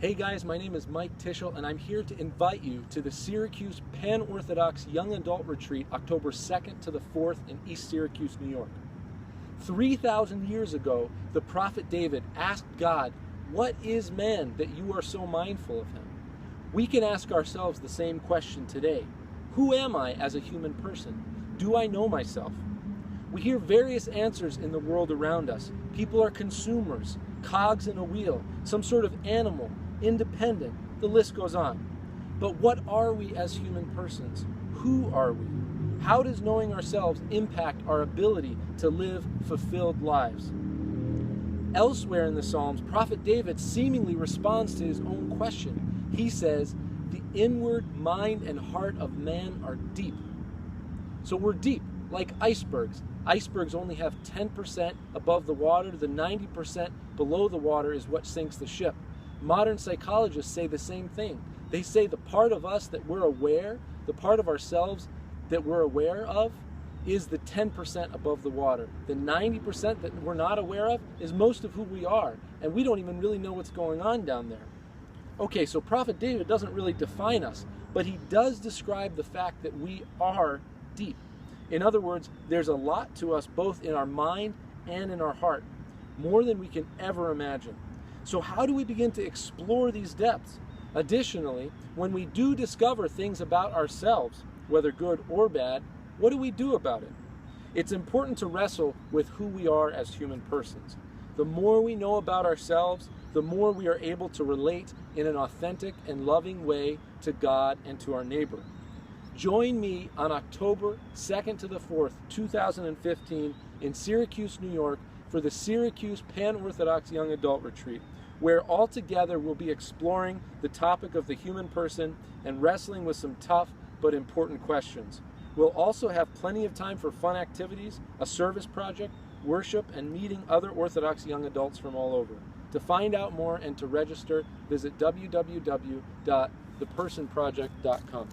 Hey guys, my name is Mike Tischel and I'm here to invite you to the Syracuse Pan-Orthodox Young Adult Retreat October 2nd to the 4th in East Syracuse, New York. 3,000 years ago, the prophet David asked God, "What is man that you are so mindful of him?" We can ask ourselves the same question today. Who am I as a human person? Do I know myself? We hear various answers in the world around us. People are consumers, cogs in a wheel, some sort of animal, independent, the list goes on. But what are we as human persons? Who are we? How does knowing ourselves impact our ability to live fulfilled lives? Elsewhere in the Psalms, Prophet David seemingly responds to his own question. He says, "The inward mind and heart of man are deep." So we're deep, like icebergs. Icebergs only have 10% above the water. The 90% below the water is what sinks the ship. Modern psychologists say the same thing. They say the part of us that we're aware, the part of ourselves that we're aware of, is the 10% above the water. The 90% that we're not aware of is most of who we are, and we don't even really know what's going on down there. Okay, so Prophet David doesn't really define us, but he does describe the fact that we are deep. In other words, there's a lot to us both in our mind and in our heart, more than we can ever imagine. So how do we begin to explore these depths? Additionally, when we do discover things about ourselves, whether good or bad, what do we do about it? It's important to wrestle with who we are as human persons. The more we know about ourselves, the more we are able to relate in an authentic and loving way to God and to our neighbor. Join me on October 2nd to the 4th, 2015 in Syracuse, New York for the Syracuse Pan-Orthodox Young Adult Retreat, where all together we'll be exploring the topic of the human person and wrestling with some tough but important questions. We'll also have plenty of time for fun activities, a service project, worship, and meeting other Orthodox young adults from all over. To find out more and to register, visit www.thepersonproject.com.